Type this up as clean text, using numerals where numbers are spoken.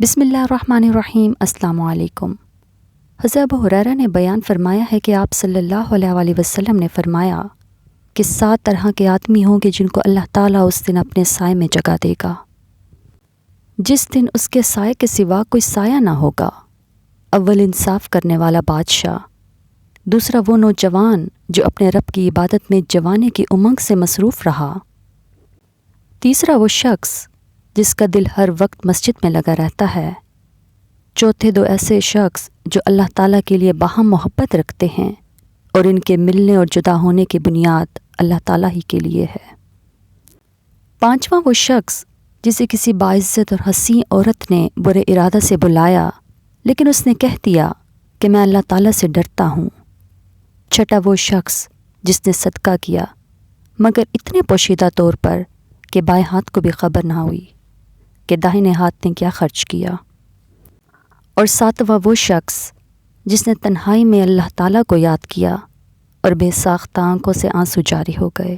بسم اللہ الرحمن الرحیم۔ السلام علیکم۔ حضرت ابو ہریرہ نے بیان فرمایا ہے کہ آپ صلی اللہ علیہ وآلہ وسلم نے فرمایا کہ 7 طرح کے آدمی ہوں گے جن کو اللہ تعالیٰ اس دن اپنے سائے میں جگہ دے گا، جس دن اس کے سائے کے سوا کوئی سایہ نہ ہوگا۔ اول انصاف کرنے والا بادشاہ، دوسرا وہ نوجوان جو اپنے رب کی عبادت میں جوانے کی امنگ سے مصروف رہا، تیسرا وہ شخص جس کا دل ہر وقت مسجد میں لگا رہتا ہے، چوتھے 2 ایسے شخص جو اللہ تعالیٰ کے لیے باہم محبت رکھتے ہیں اور ان کے ملنے اور جدا ہونے کی بنیاد اللہ تعالیٰ ہی کے لیے ہے، پانچواں وہ شخص جسے کسی باعزت اور حسین عورت نے برے ارادہ سے بلایا لیکن اس نے کہہ دیا کہ میں اللہ تعالیٰ سے ڈرتا ہوں، چھٹا وہ شخص جس نے صدقہ کیا مگر اتنے پوشیدہ طور پر کہ بائیں ہاتھ کو بھی خبر نہ ہوئی کہ داہنے ہاتھ نے کیا خرچ کیا، اور 7واں وہ شخص جس نے تنہائی میں اللہ تعالیٰ کو یاد کیا اور بے ساختہ آنکھوں سے آنسو جاری ہو گئے۔